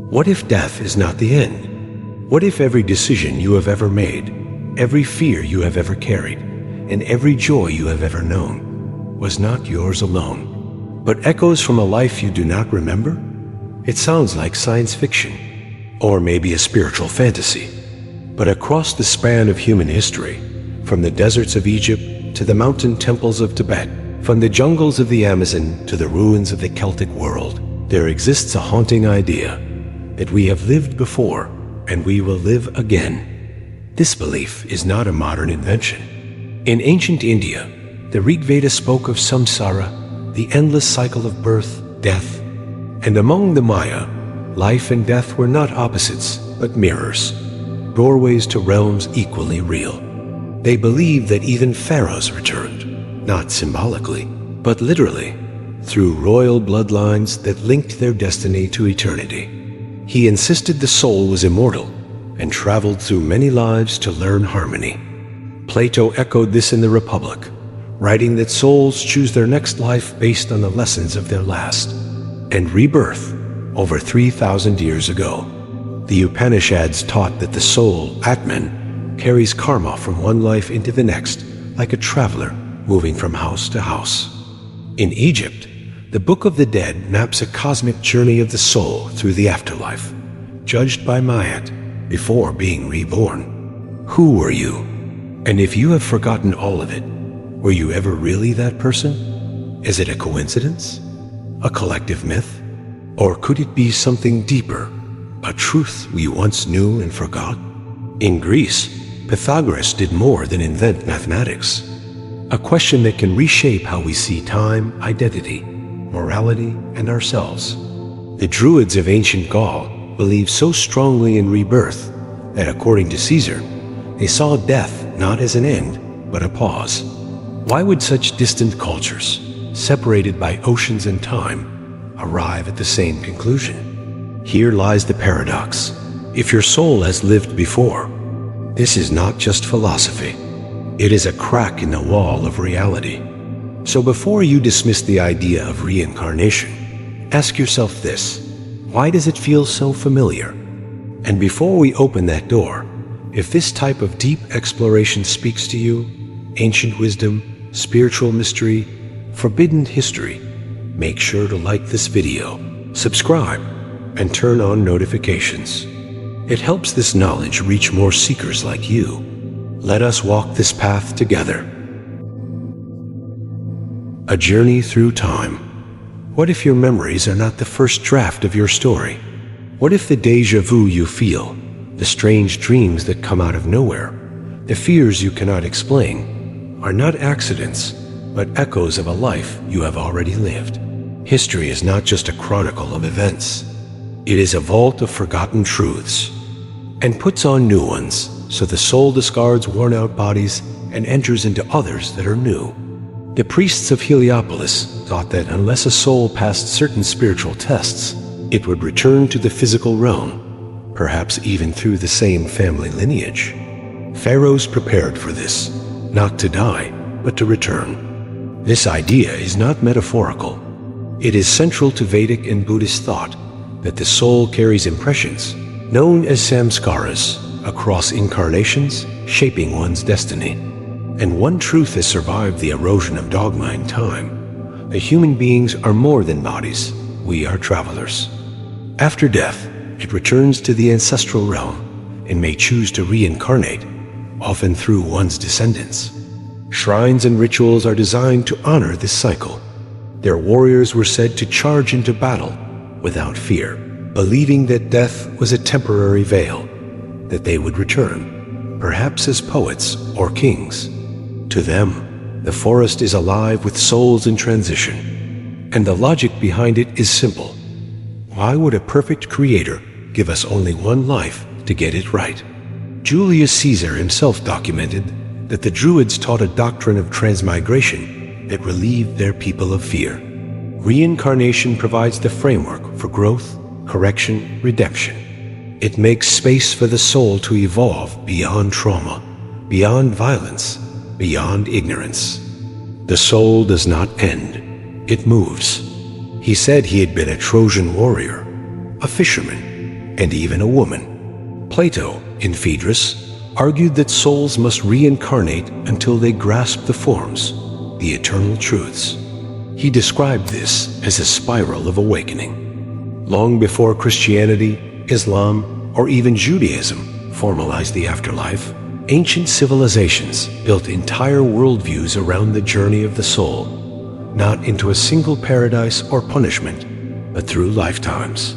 What if death is not the end? What if every decision you have ever made, every fear you have ever carried, and every joy you have ever known was not yours alone, but echoes from a life you do not remember? It sounds like science fiction, or maybe a spiritual fantasy. But across the span of human history, from the deserts of Egypt to the mountain temples of Tibet, from the jungles of the Amazon to the ruins of the Celtic world, there exists a haunting idea that we have lived before and we will live again. This belief is not a modern invention. In ancient India, the Rig Veda spoke of samsara, the endless cycle of birth, death, and among the Maya, life and death were not opposites, but mirrors, doorways to realms equally real. They believed that even pharaohs returned, not symbolically, but literally, through royal bloodlines that linked their destiny to eternity. He insisted the soul was immortal and traveled through many lives to learn harmony. Plato echoed this in the Republic, writing that souls choose their next life based on the lessons of their last. And rebirth, over 3,000 years ago, the Upanishads taught that the soul, Atman, carries karma from one life into the next, like a traveler moving from house to house. In Egypt, the Book of the Dead maps a cosmic journey of the soul through the afterlife, judged by Ma'at before being reborn. Who were you? And if you have forgotten all of it, were you ever really that person? Is it a coincidence? A collective myth? Or could it be something deeper, a truth we once knew and forgot? In Greece, Pythagoras did more than invent mathematics. A question that can reshape how we see time, identity, morality, and ourselves. The Druids of ancient Gaul believed so strongly in rebirth that, according to Caesar, they saw death not as an end, but a pause. Why would such distant cultures, separated by oceans and time, arrive at the same conclusion? Here lies the paradox. If your soul has lived before, this is not just philosophy. It is a crack in the wall of reality. So before you dismiss the idea of reincarnation, ask yourself this: why does it feel so familiar? And before we open that door, if this type of deep exploration speaks to you, ancient wisdom, spiritual mystery, forbidden history, make sure to like this video, subscribe, and turn on notifications. It helps this knowledge reach more seekers like you. Let us walk this path together. A journey through time. What if your memories are not the first draft of your story? What if the déjà vu you feel, the strange dreams that come out of nowhere, the fears you cannot explain, are not accidents, but echoes of a life you have already lived? History is not just a chronicle of events. It is a vault of forgotten truths, and puts on new ones, so the soul discards worn-out bodies and enters into others that are new. The priests of Heliopolis thought that unless a soul passed certain spiritual tests, it would return to the physical realm, perhaps even through the same family lineage. Pharaohs prepared for this, not to die, but to return. This idea is not metaphorical. It is central to Vedic and Buddhist thought that the soul carries impressions, known as samskaras, across incarnations, shaping one's destiny. And one truth has survived the erosion of dogma and time: that human beings are more than bodies. We are travelers. After death, it returns to the ancestral realm and may choose to reincarnate, often through one's descendants. Shrines and rituals are designed to honor this cycle. Their warriors were said to charge into battle without fear, believing that death was a temporary veil, that they would return, perhaps as poets or kings. To them, the forest is alive with souls in transition, and the logic behind it is simple. Why would a perfect creator give us only one life to get it right? Julius Caesar himself documented that the Druids taught a doctrine of transmigration that relieved their people of fear. Reincarnation provides the framework for growth, correction, redemption. It makes space for the soul to evolve beyond trauma, beyond violence, beyond ignorance. The soul does not end, it moves. He said he had been a Trojan warrior, a fisherman, and even a woman. Plato, in Phaedrus, argued that souls must reincarnate until they grasp the forms, the eternal truths. He described this as a spiral of awakening. Long before Christianity, Islam, or even Judaism formalized the afterlife, ancient civilizations built entire worldviews around the journey of the soul, not into a single paradise or punishment, but through lifetimes.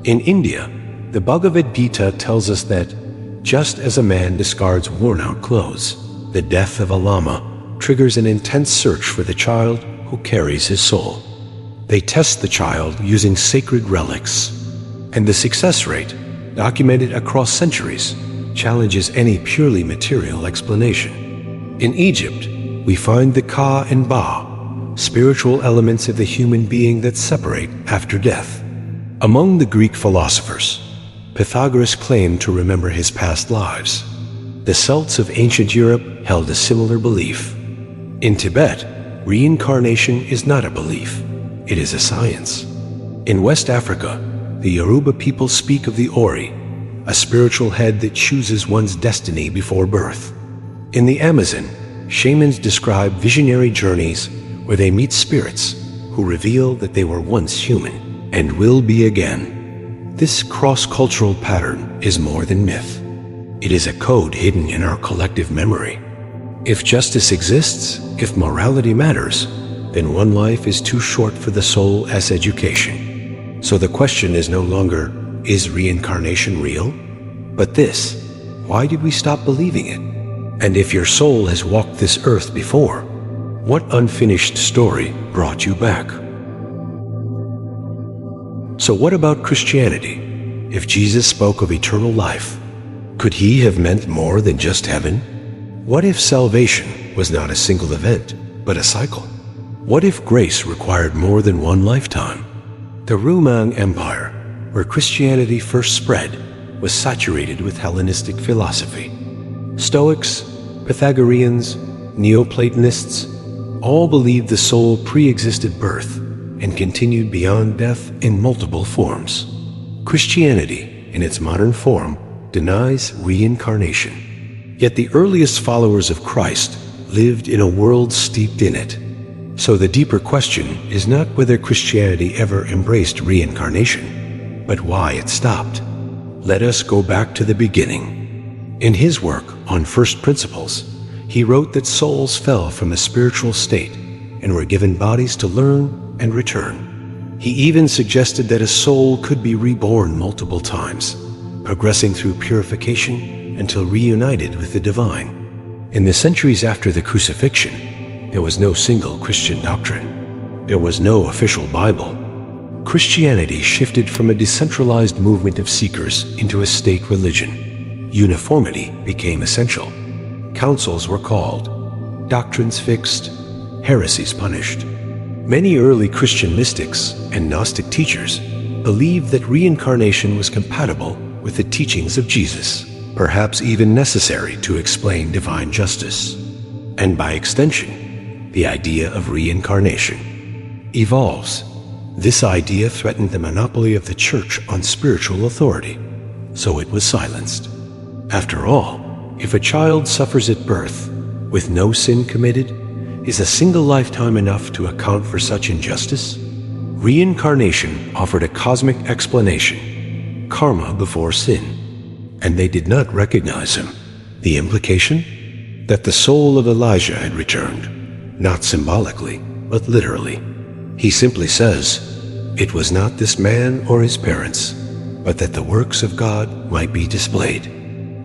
In India, the Bhagavad Gita tells us that just as a man discards worn-out clothes, the death of a lama triggers an intense search for the child who carries his soul. They test the child using sacred relics, and the success rate, documented across centuries, challenges any purely material explanation. In Egypt, we find the Ka and Ba, spiritual elements of the human being that separate after death. Among the Greek philosophers, Pythagoras claimed to remember his past lives. The Celts of ancient Europe held a similar belief. In Tibet, reincarnation is not a belief, it is a science. In West Africa, the Yoruba people speak of the Ori, a spiritual head that chooses one's destiny before birth. In the Amazon, shamans describe visionary journeys where they meet spirits who reveal that they were once human and will be again. This cross-cultural pattern is more than myth. It is a code hidden in our collective memory. If justice exists, if morality matters, then one life is too short for the soul as education. So the question is no longer, is reincarnation real? But this, why did we stop believing it? And if your soul has walked this earth before, what unfinished story brought you back? So what about Christianity? If Jesus spoke of eternal life, could he have meant more than just heaven? What if salvation was not a single event, but a cycle? What if grace required more than one lifetime? The Roman Empire, where Christianity first spread, was saturated with Hellenistic philosophy. Stoics, Pythagoreans, Neoplatonists, all believed the soul pre-existed birth and continued beyond death in multiple forms. Christianity, in its modern form, denies reincarnation. Yet the earliest followers of Christ lived in a world steeped in it. So the deeper question is not whether Christianity ever embraced reincarnation, but why it stopped. Let us go back to the beginning. In his work on First Principles, he wrote that souls fell from a spiritual state and were given bodies to learn and return. He even suggested that a soul could be reborn multiple times, progressing through purification until reunited with the divine. In the centuries after the crucifixion, there was no single Christian doctrine. There was no official Bible. Christianity shifted from a decentralized movement of seekers into a state religion. Uniformity became essential. Councils were called, doctrines fixed, heresies punished. Many early Christian mystics and Gnostic teachers believed that reincarnation was compatible with the teachings of Jesus, perhaps even necessary to explain divine justice. And by extension, the idea of reincarnation evolves. This idea threatened the monopoly of the Church on spiritual authority, so it was silenced. After all, if a child suffers at birth with no sin committed, is a single lifetime enough to account for such injustice? Reincarnation offered a cosmic explanation, karma before sin, and they did not recognize him. The implication? That the soul of Elijah had returned, not symbolically, but literally. He simply says, it was not this man or his parents, but that the works of God might be displayed.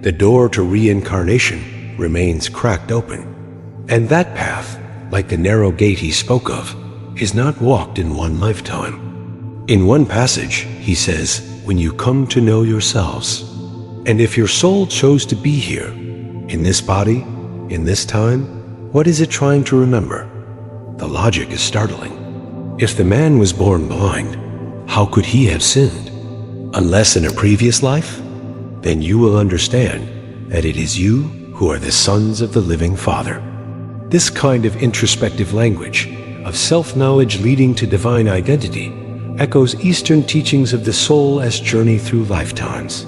The door to reincarnation remains cracked open, and that path, like the narrow gate he spoke of, is not walked in one lifetime. In one passage, he says, when you come to know yourselves. And if your soul chose to be here, in this body, in this time, what is it trying to remember? The logic is startling. If the man was born blind, how could he have sinned? Unless in a previous life? Then you will understand that it is you who are the sons of the living Father. This kind of introspective language, of self-knowledge leading to divine identity, echoes Eastern teachings of the soul as journey through lifetimes.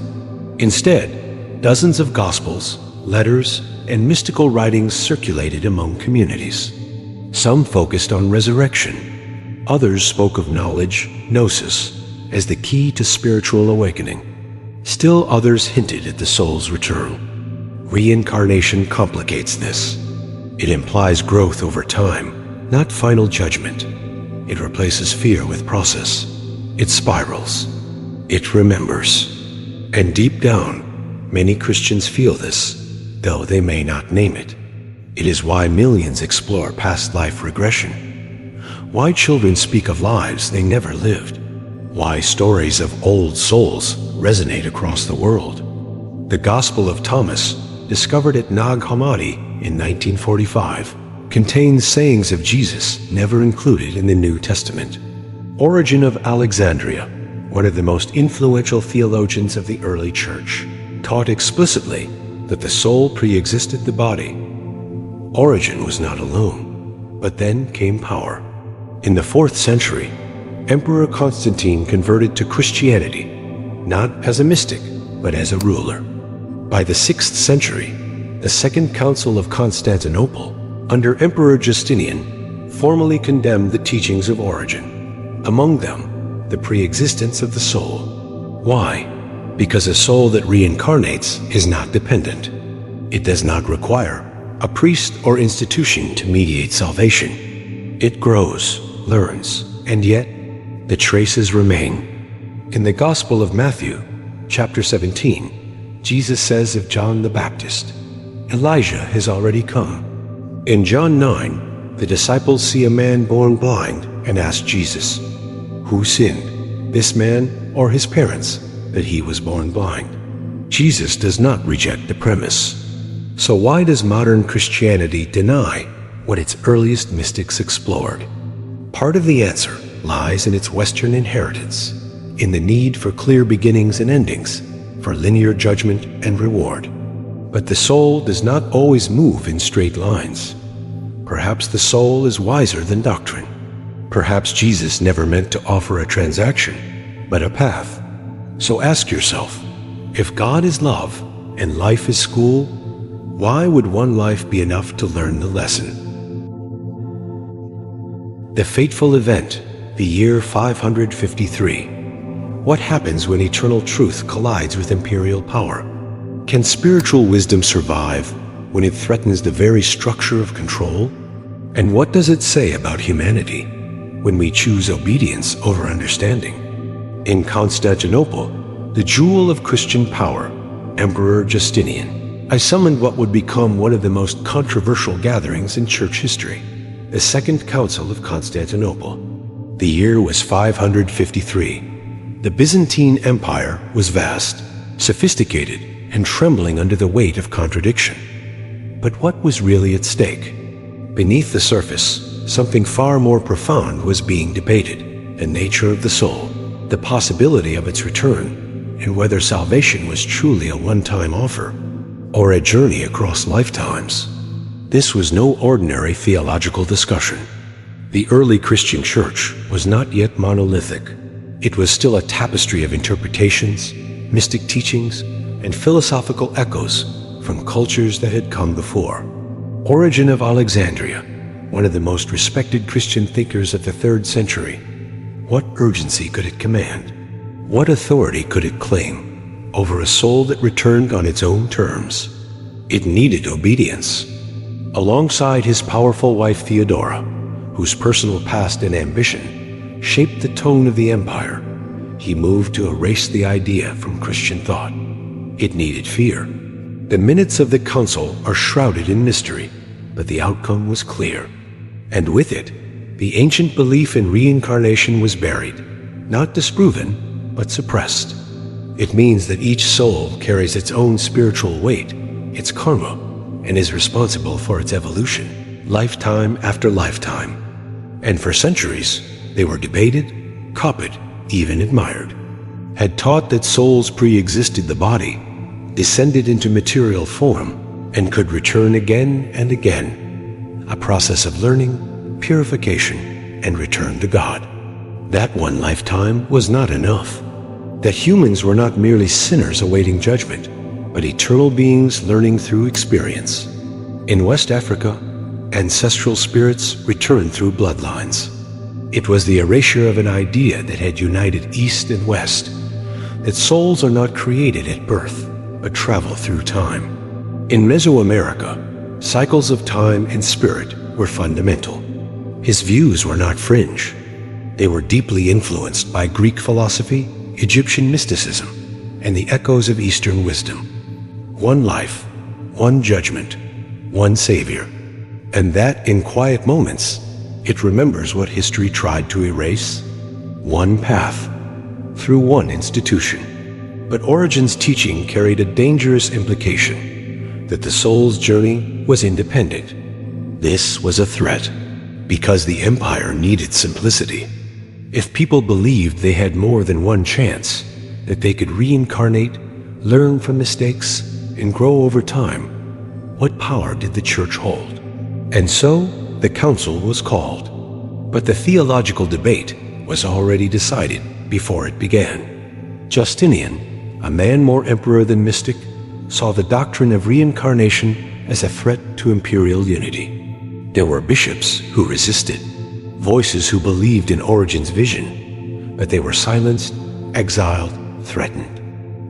Instead, dozens of gospels, letters, and mystical writings circulated among communities. Some focused on resurrection. Others spoke of knowledge, gnosis, as the key to spiritual awakening. Still others hinted at the soul's return. Reincarnation complicates this. It implies growth over time, not final judgment. It replaces fear with process. It spirals. It remembers. And deep down, many Christians feel this, though they may not name it. It is why millions explore past life regression. Why children speak of lives they never lived. Why stories of old souls resonate across the world. The Gospel of Thomas, discovered at Nag Hammadi in 1945, contains sayings of Jesus never included in the New Testament. Origen of Alexandria, one of the most influential theologians of the early church, taught explicitly that the soul pre-existed the body. Origen was not alone, but then came power. In the 4th century, Emperor Constantine converted to Christianity, not as a mystic, but as a ruler. By the 6th century, the Second Council of Constantinople, under Emperor Justinian, formally condemned the teachings of Origen. Among them, the pre-existence of the soul. Why? Because a soul that reincarnates is not dependent. It does not require a priest or institution to mediate salvation. It grows, learns, and yet the traces remain. In the Gospel of Matthew, chapter 17, Jesus says of John the Baptist, "Elijah has already come." In John 9, the disciples see a man born blind and ask Jesus, "Who sinned, this man or his parents, that he was born blind?" Jesus does not reject the premise. So why does modern Christianity deny what its earliest mystics explored? Part of the answer lies in its Western inheritance, in the need for clear beginnings and endings, for linear judgment and reward. But the soul does not always move in straight lines. Perhaps the soul is wiser than doctrine. Perhaps Jesus never meant to offer a transaction, but a path. So ask yourself, if God is love and life is school, why would one life be enough to learn the lesson? The fateful event, the year 553. What happens when eternal truth collides with imperial power? Can spiritual wisdom survive when it threatens the very structure of control? And what does it say about humanity when we choose obedience over understanding? In Constantinople, the jewel of Christian power, Emperor Justinian, I summoned what would become one of the most controversial gatherings in church history, the Second Council of Constantinople. The year was 553. The Byzantine Empire was vast, sophisticated, and trembling under the weight of contradiction. But what was really at stake? Beneath the surface, something far more profound was being debated: the nature of the soul, the possibility of its return, and whether salvation was truly a one-time offer or a journey across lifetimes. This was no ordinary theological discussion. The early Christian church was not yet monolithic. It was still a tapestry of interpretations, mystic teachings, and philosophical echoes from cultures that had come before. Origen of Alexandria, one of the most respected Christian thinkers of the 3rd century, what urgency could it command? What authority could it claim over a soul that returned on its own terms? It needed obedience. Alongside his powerful wife Theodora, whose personal past and ambition shaped the tone of the empire, he moved to erase the idea from Christian thought. It needed fear. The minutes of the council are shrouded in mystery, but the outcome was clear. And with it, the ancient belief in reincarnation was buried, not disproven, but suppressed. It means that each soul carries its own spiritual weight, its karma, and is responsible for its evolution, lifetime after lifetime. And for centuries, they were debated, copied, even admired. Had taught that souls pre-existed the body, descended into material form, and could return again and again. A process of learning, purification, and return to God. That one lifetime was not enough. That humans were not merely sinners awaiting judgment, but eternal beings learning through experience. In West Africa, ancestral spirits returned through bloodlines. It was the erasure of an idea that had united East and West, that souls are not created at birth, but travel through time. In Mesoamerica, cycles of time and spirit were fundamental. His views were not fringe. They were deeply influenced by Greek philosophy, Egyptian mysticism, and the echoes of Eastern wisdom. One life, one judgment, one Savior. And that in quiet moments, it remembers what history tried to erase. One path, through one institution. But Origen's teaching carried a dangerous implication, that the soul's journey was independent. This was a threat, because the empire needed simplicity. If people believed they had more than one chance, that they could reincarnate, learn from mistakes, and grow over time, what power did the church hold? And so, the council was called. But the theological debate was already decided before it began. Justinian, a man more emperor than mystic, saw the doctrine of reincarnation as a threat to imperial unity. There were bishops who resisted, voices who believed in Origen's vision, but they were silenced, exiled, threatened.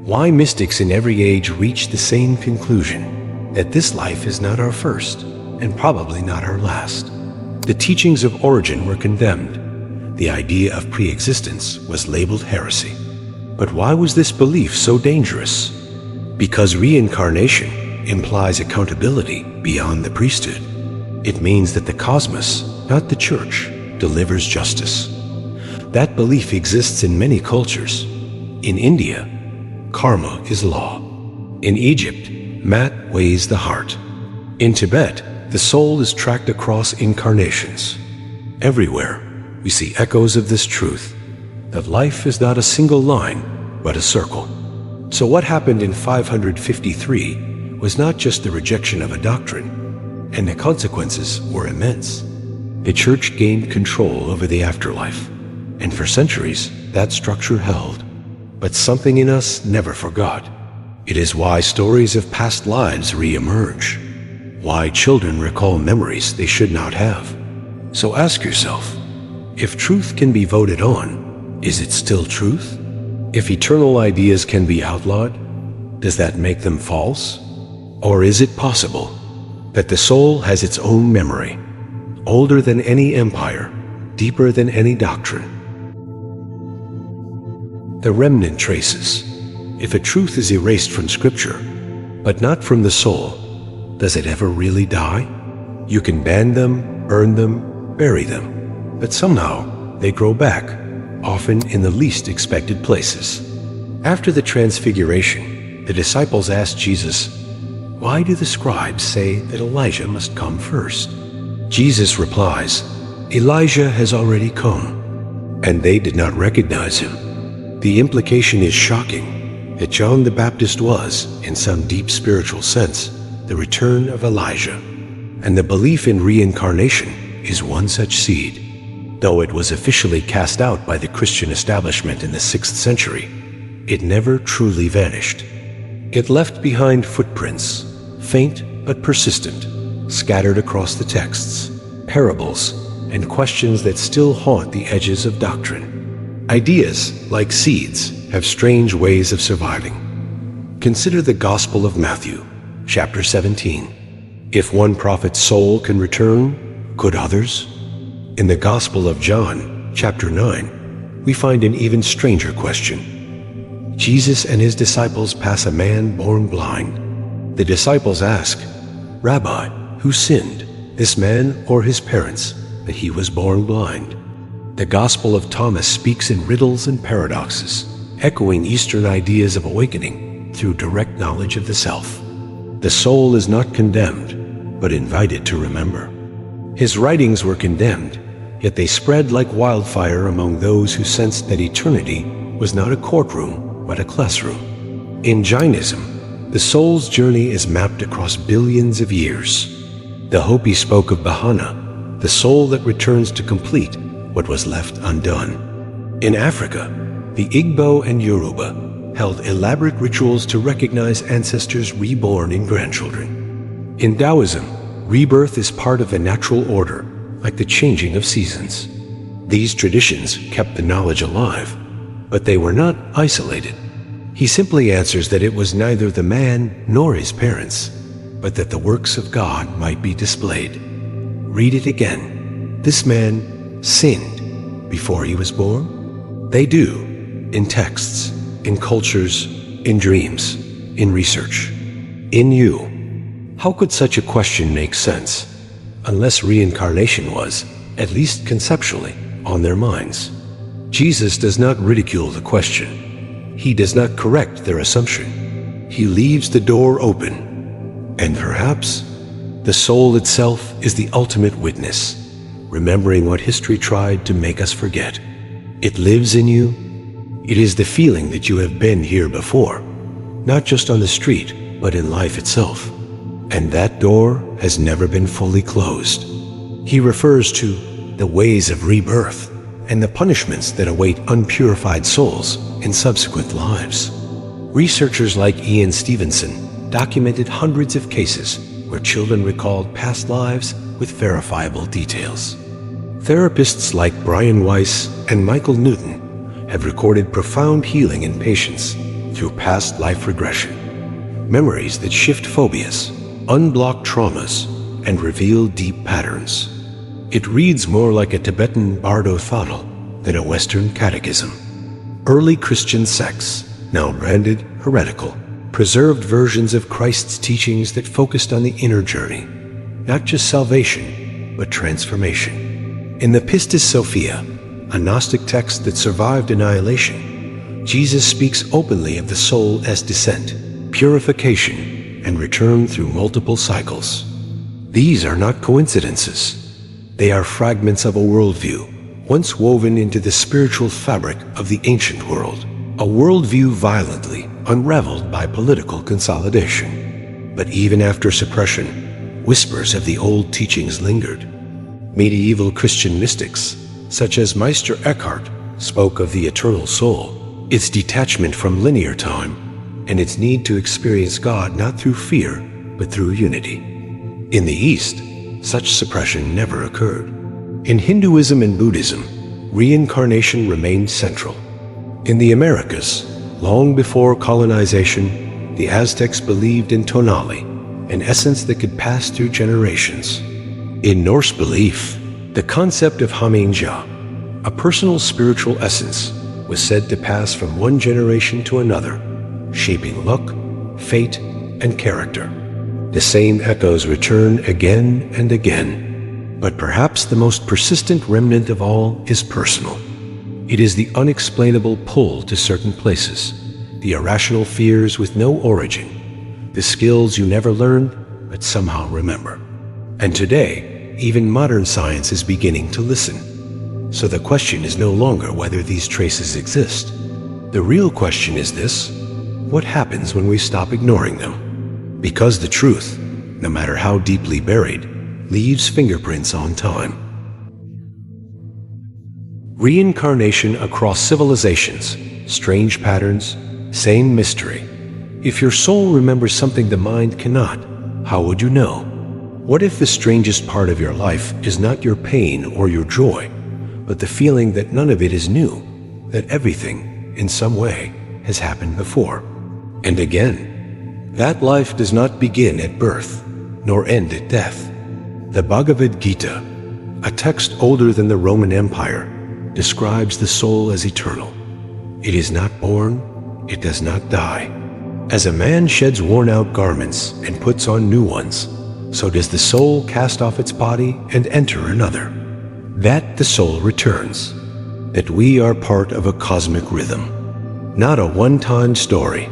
Why mystics in every age reached the same conclusion, that this life is not our first, and probably not our last. The teachings of Origen were condemned. The idea of pre-existence was labeled heresy. But why was this belief so dangerous? Because reincarnation implies accountability beyond the priesthood. It means that the cosmos, not the church, delivers justice. That belief exists in many cultures. In India, karma is law. In Egypt, mat weighs the heart. In Tibet, the soul is tracked across incarnations. Everywhere, we see echoes of this truth, that life is not a single line, but a circle. So what happened in 553 was not just the rejection of a doctrine, and the consequences were immense. The church gained control over the afterlife, and for centuries that structure held. But something in us never forgot. It is why stories of past lives re-emerge, why children recall memories they should not have. So ask yourself, if truth can be voted on, is it still truth? If eternal ideas can be outlawed, does that make them false? Or is it possible that the soul has its own memory, older than any empire, deeper than any doctrine? The remnant traces. If a truth is erased from Scripture, but not from the soul, does it ever really die? You can ban them, burn them, bury them, but somehow they grow back, often in the least expected places. After the Transfiguration, the disciples asked Jesus, "Why do the scribes say that Elijah must come first?" Jesus replies, "Elijah has already come," and they did not recognize him. The implication is shocking, that John the Baptist was, in some deep spiritual sense, the return of Elijah. And the belief in reincarnation is one such seed. Though it was officially cast out by the Christian establishment in the 6th century, it never truly vanished. It left behind footprints, faint but persistent, scattered across the texts, parables, and questions that still haunt the edges of doctrine. Ideas, like seeds, have strange ways of surviving. Consider the Gospel of Matthew, chapter 17. If one prophet's soul can return, could others? In the Gospel of John, chapter 9, we find an even stranger question. Jesus and his disciples pass a man born blind. The disciples ask, "Rabbi, who sinned, this man or his parents, that he was born blind?" The Gospel of Thomas speaks in riddles and paradoxes, echoing Eastern ideas of awakening through direct knowledge of the self. The soul is not condemned, but invited to remember. His writings were condemned, yet they spread like wildfire among those who sensed that eternity was not a courtroom, but a classroom. In Jainism, the soul's journey is mapped across billions of years. The Hopi spoke of Bahana, the soul that returns to complete what was left undone. In Africa, the Igbo and Yoruba held elaborate rituals to recognize ancestors reborn in grandchildren. In Taoism, rebirth is part of the natural order, like the changing of seasons. These traditions kept the knowledge alive, but they were not isolated. He simply answers that it was neither the man nor his parents, but that the works of God might be displayed. Read it again. This man sinned before he was born? They do, in texts, in cultures, in dreams, in research. In you. How could such a question make sense, unless reincarnation was, at least conceptually, on their minds? Jesus does not ridicule the question. He does not correct their assumption. He leaves the door open. And perhaps the soul itself is the ultimate witness, remembering what history tried to make us forget. It lives in you. It is the feeling that you have been here before, not just on the street, but in life itself. And that door has never been fully closed. He refers to the ways of rebirth and the punishments that await unpurified souls in subsequent lives. Researchers like Ian Stevenson documented hundreds of cases where children recalled past lives with verifiable details. Therapists like Brian Weiss and Michael Newton have recorded profound healing in patients through past life regression, memories that shift phobias, unblock traumas, and reveal deep patterns. It reads more like a Tibetan Bardo Thodol than a Western catechism. Early Christian sects, now branded heretical, preserved versions of Christ's teachings that focused on the inner journey, not just salvation, but transformation. In the Pistis Sophia, a Gnostic text that survived annihilation, Jesus speaks openly of the soul as descent, purification, and return through multiple cycles. These are not coincidences. They are fragments of a worldview, once woven into the spiritual fabric of the ancient world, a worldview violently unraveled by political consolidation. But even after suppression, whispers of the old teachings lingered. Medieval Christian mystics, such as Meister Eckhart, spoke of the eternal soul, its detachment from linear time, and its need to experience God not through fear, but through unity. In the East, such suppression never occurred. In Hinduism and Buddhism, reincarnation remained central. In the Americas, long before colonization, the Aztecs believed in tonali, an essence that could pass through generations. In Norse belief, the concept of Haminja, a personal spiritual essence, was said to pass from one generation to another, shaping luck, fate, and character. The same echoes return again and again, but perhaps the most persistent remnant of all is personal. It is the unexplainable pull to certain places, the irrational fears with no origin, the skills you never learned but somehow remember. And today, even modern science is beginning to listen. So the question is no longer whether these traces exist. The real question is this: what happens when we stop ignoring them? Because the truth, no matter how deeply buried, leaves fingerprints on time. Reincarnation across civilizations, strange patterns, same mystery. If your soul remembers something the mind cannot, how would you know? What if the strangest part of your life is not your pain or your joy, but the feeling that none of it is new, that everything, in some way, has happened before? And again, that life does not begin at birth, nor end at death. The Bhagavad Gita, a text older than the Roman Empire, describes the soul as eternal. It is not born, it does not die. As a man sheds worn-out garments and puts on new ones, so does the soul cast off its body and enter another. That the soul returns, that we are part of a cosmic rhythm, not a one-time story.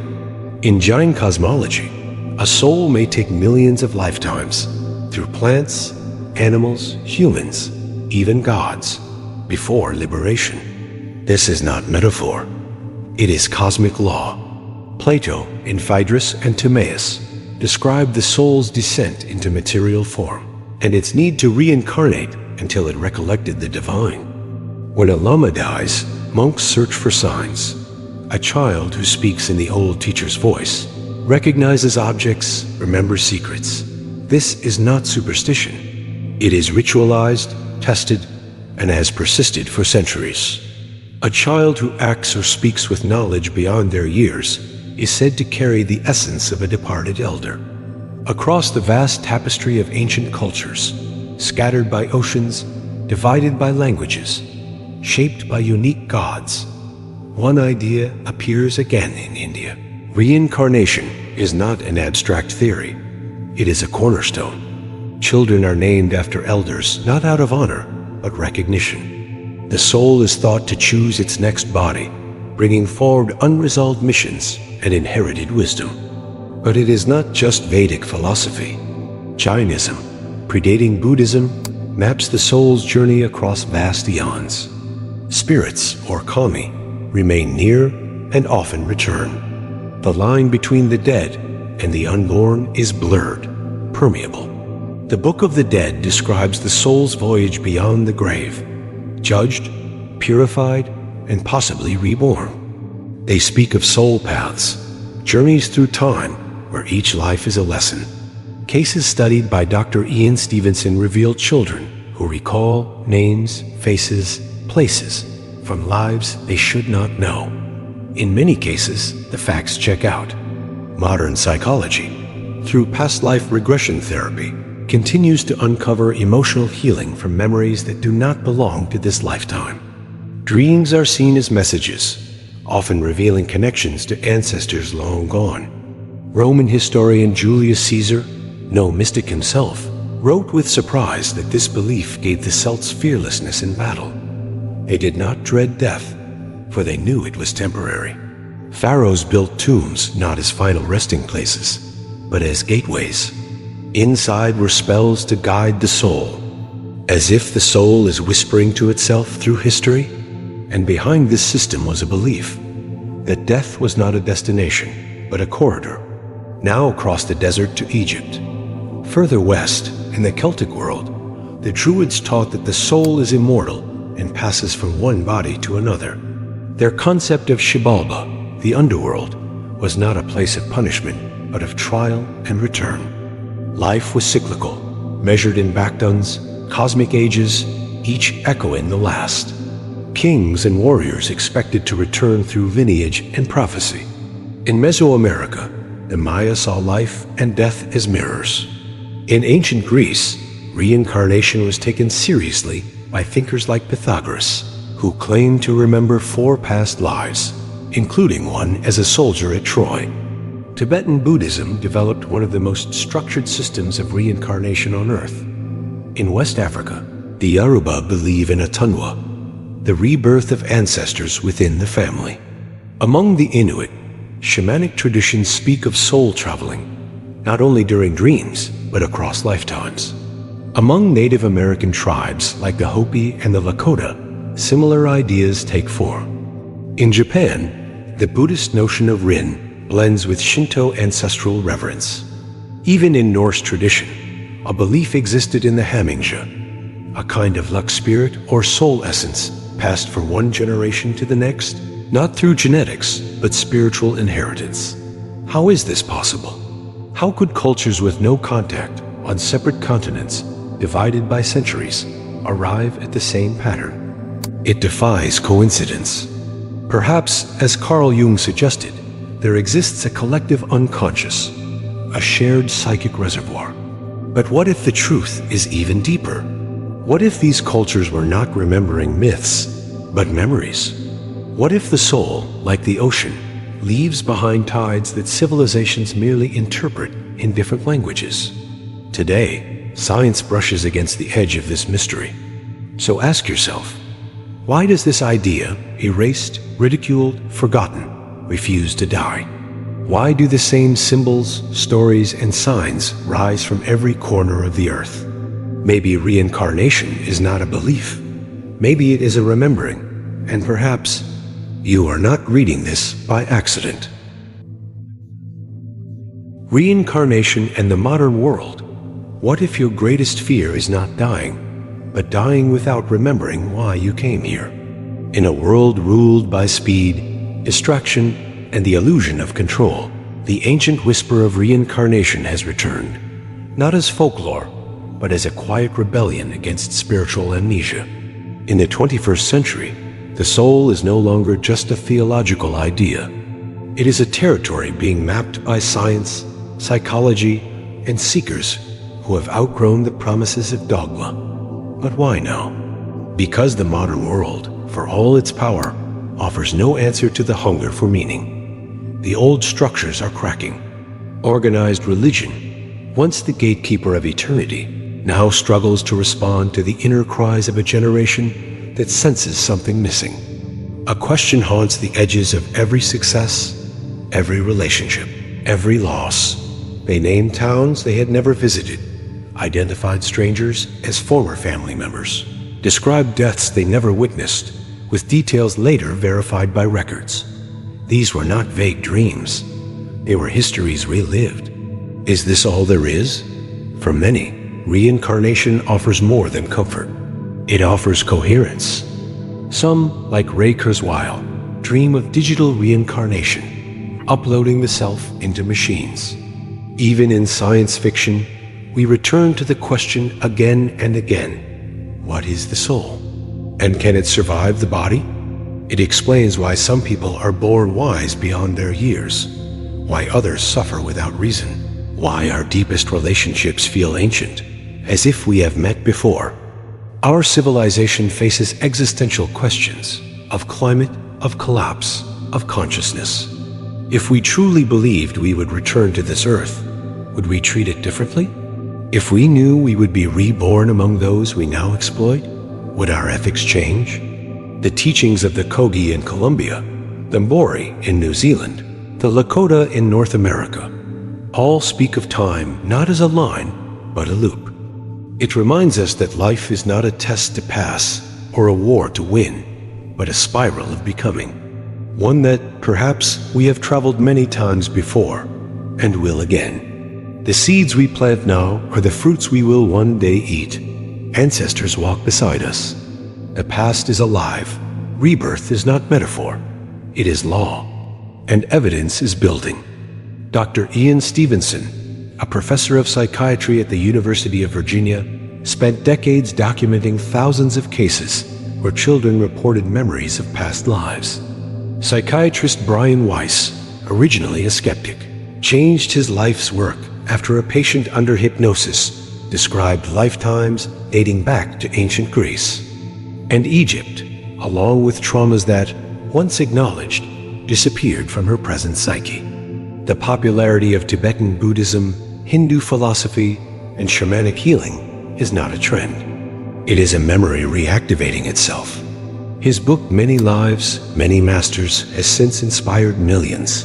In Jain cosmology, a soul may take millions of lifetimes, through plants, animals, humans, even gods, before liberation. This is not metaphor. It is cosmic law. Plato, in Phaedrus and Timaeus, described the soul's descent into material form and its need to reincarnate until it recollected the divine. When a lama dies, monks search for signs. A child who speaks in the old teacher's voice recognizes objects, remembers secrets. This is not superstition. It is ritualized, tested, and has persisted for centuries. A child who acts or speaks with knowledge beyond their years is said to carry the essence of a departed elder. Across the vast tapestry of ancient cultures, scattered by oceans, divided by languages, shaped by unique gods, one idea appears again in India. Reincarnation is not an abstract theory. It is a cornerstone. Children are named after elders, not out of honor, but recognition. The soul is thought to choose its next body, bringing forward unresolved missions and inherited wisdom. But it is not just Vedic philosophy. Jainism, predating Buddhism, maps the soul's journey across vast eons. Spirits, or kami, remain near and often return. The line between the dead and the unborn is blurred, permeable. The Book of the Dead describes the soul's voyage beyond the grave, judged, purified, and possibly reborn. They speak of soul paths, journeys through time where each life is a lesson. Cases studied by Dr. Ian Stevenson reveal children who recall names, faces, places from lives they should not know. In many cases, the facts check out. Modern psychology, through past life regression therapy, continues to uncover emotional healing from memories that do not belong to this lifetime. Dreams are seen as messages, often revealing connections to ancestors long gone. Roman historian Julius Caesar, no mystic himself, wrote with surprise that this belief gave the Celts fearlessness in battle. They did not dread death, for they knew it was temporary. Pharaohs built tombs not as final resting places, but as gateways. Inside were spells to guide the soul, as if the soul is whispering to itself through history. And behind this system was a belief that death was not a destination, but a corridor, now across the desert to Egypt. Further west, in the Celtic world, the Druids taught that the soul is immortal and passes from one body to another. Their concept of Xibalba, the underworld, was not a place of punishment, but of trial and return. Life was cyclical, measured in bakduns, cosmic ages, each echoing the last. Kings and warriors expected to return through lineage and prophecy. In Mesoamerica, the Maya saw life and death as mirrors. In ancient Greece, reincarnation was taken seriously by thinkers like Pythagoras, who claimed to remember 4 past lives, including one as a soldier at Troy. Tibetan Buddhism developed one of the most structured systems of reincarnation on Earth. In West Africa, the Yoruba believe in a Tunwa, the rebirth of ancestors within the family. Among the Inuit, shamanic traditions speak of soul traveling, not only during dreams, but across lifetimes. Among Native American tribes like the Hopi and the Lakota, similar ideas take form. In Japan, the Buddhist notion of Rin blends with Shinto ancestral reverence. Even in Norse tradition, a belief existed in the Hamingja, a kind of luck spirit or soul essence passed from one generation to the next, not through genetics, but spiritual inheritance. How is this possible? How could cultures with no contact, on separate continents, divided by centuries, arrive at the same pattern? It defies coincidence. Perhaps, as Carl Jung suggested, there exists a collective unconscious, a shared psychic reservoir. But what if the truth is even deeper? What if these cultures were not remembering myths, but memories? What if the soul, like the ocean, leaves behind tides that civilizations merely interpret in different languages? Today, science brushes against the edge of this mystery. So ask yourself, why does this idea, erased, ridiculed, forgotten, refuse to die? Why do the same symbols, stories, and signs rise from every corner of the earth? Maybe reincarnation is not a belief. Maybe it is a remembering, and perhaps you are not reading this by accident. Reincarnation and the modern world. What if your greatest fear is not dying, but dying without remembering why you came here? In a world ruled by speed, distraction, and the illusion of control, the ancient whisper of reincarnation has returned, not as folklore, but as a quiet rebellion against spiritual amnesia. In the 21st century, the soul is no longer just a theological idea. It is a territory being mapped by science, psychology, and seekers who have outgrown the promises of dogma. But why now? Because the modern world, for all its power, offers no answer to the hunger for meaning. The old structures are cracking. Organized religion, once the gatekeeper of eternity, now struggles to respond to the inner cries of a generation that senses something missing. A question haunts the edges of every success, every relationship, every loss. They named towns they had never visited, identified strangers as former family members, described deaths they never witnessed, with details later verified by records. These were not vague dreams. They were histories relived. Is this all there is? For many, reincarnation offers more than comfort. It offers coherence. Some, like Ray Kurzweil, dream of digital reincarnation, uploading the self into machines. Even in science fiction, we return to the question again and again: what is the soul? And can it survive the body? It explains why some people are born wise beyond their years, why others suffer without reason, why our deepest relationships feel ancient, as if we have met before. Our civilization faces existential questions of climate, of collapse, of consciousness. If we truly believed we would return to this earth, would we treat it differently? If we knew we would be reborn among those we now exploit, would our ethics change? The teachings of the Kogi in Colombia, the Maori in New Zealand, the Lakota in North America, all speak of time not as a line, but a loop. It reminds us that life is not a test to pass or a war to win, but a spiral of becoming. One that perhaps we have traveled many times before and will again. The seeds we plant now are the fruits we will one day eat. Ancestors walk beside us. The past is alive. Rebirth is not metaphor. It is law. And evidence is building. Dr. Ian Stevenson, a professor of psychiatry at the University of Virginia, spent decades documenting thousands of cases where children reported memories of past lives. Psychiatrist Brian Weiss, originally a skeptic, changed his life's work after a patient under hypnosis described lifetimes dating back to ancient Greece and Egypt, along with traumas that, once acknowledged, disappeared from her present psyche. The popularity of Tibetan Buddhism, Hindu philosophy, and shamanic healing is not a trend. It is a memory reactivating itself. His book, Many Lives, Many Masters, has since inspired millions.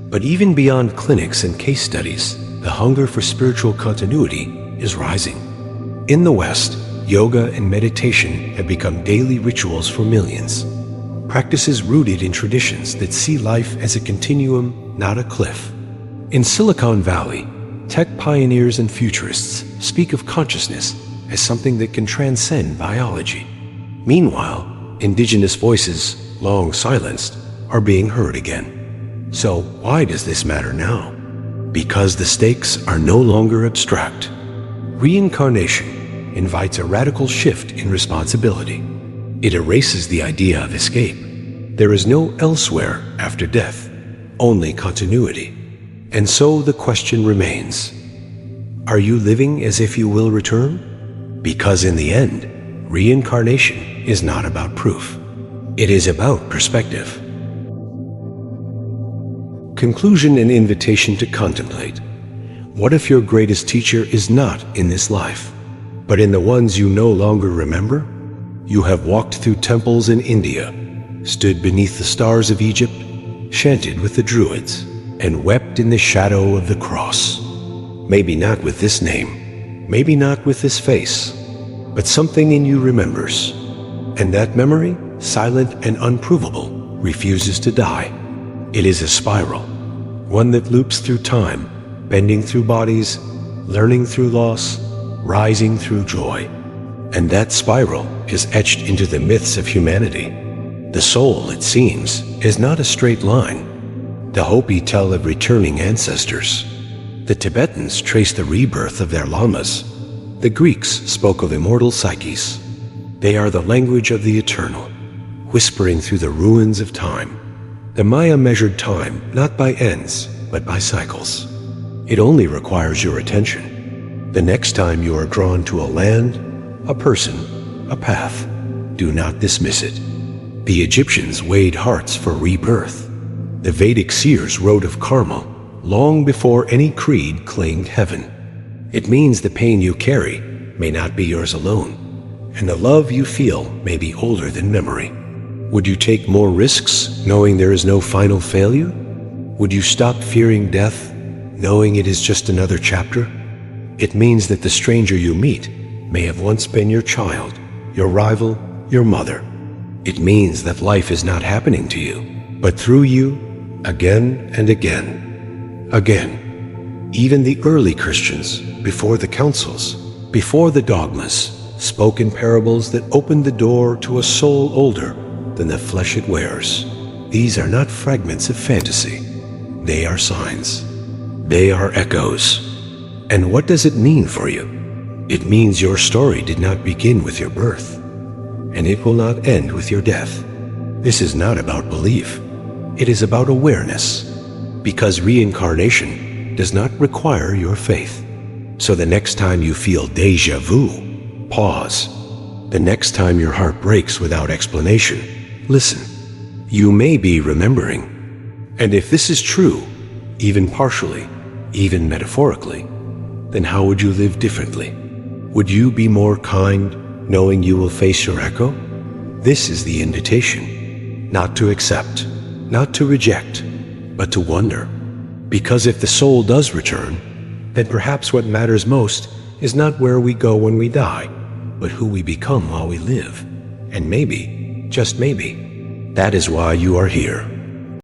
But even beyond clinics and case studies, the hunger for spiritual continuity is rising. In the West, yoga and meditation have become daily rituals for millions. Practices rooted in traditions that see life as a continuum, not a cliff. In Silicon Valley, tech pioneers and futurists speak of consciousness as something that can transcend biology. Meanwhile, indigenous voices, long silenced, are being heard again. So why does this matter now? Because the stakes are no longer abstract. Reincarnation invites a radical shift in responsibility. It erases the idea of escape. There is no elsewhere after death, only continuity. And so the question remains, are you living as if you will return? Because in the end, reincarnation is not about proof. It is about perspective. Conclusion and invitation to contemplate. What if your greatest teacher is not in this life, but in the ones you no longer remember? You have walked through temples in India, stood beneath the stars of Egypt, chanted with the Druids, and wept in the shadow of the cross. Maybe not with this name, maybe not with this face, but something in you remembers. And that memory, silent and unprovable, refuses to die. It is a spiral, one that loops through time, bending through bodies, learning through loss, rising through joy. And that spiral is etched into the myths of humanity. The soul, it seems, is not a straight line. The Hopi tell of returning ancestors. The Tibetans trace the rebirth of their lamas. The Greeks spoke of immortal psyches. They are the language of the eternal, whispering through the ruins of time. The Maya measured time not by ends, but by cycles. It only requires your attention. The next time you are drawn to a land, a person, a path, do not dismiss it. The Egyptians weighed hearts for rebirth. The Vedic seers wrote of karma long before any creed claimed heaven. It means the pain you carry may not be yours alone, and the love you feel may be older than memory. Would you take more risks knowing there is no final failure? Would you stop fearing death knowing it is just another chapter? It means that the stranger you meet may have once been your child, your rival, your mother. It means that life is not happening to you, but through you, again and again. Again. Even the early Christians, before the councils, before the dogmas, spoke in parables that opened the door to a soul older than the flesh it wears. These are not fragments of fantasy. They are signs. They are echoes. And what does it mean for you? It means your story did not begin with your birth, and it will not end with your death. This is not about belief. It is about awareness, because reincarnation does not require your faith. So the next time you feel déjà vu, pause. The next time your heart breaks without explanation, listen. You may be remembering. And if this is true, even partially, even metaphorically, then how would you live differently? Would you be more kind, knowing you will face your echo? This is the invitation, not to accept, not to reject, but to wonder. Because if the soul does return, then perhaps what matters most is not where we go when we die, but who we become while we live. And maybe, just maybe, that is why you are here.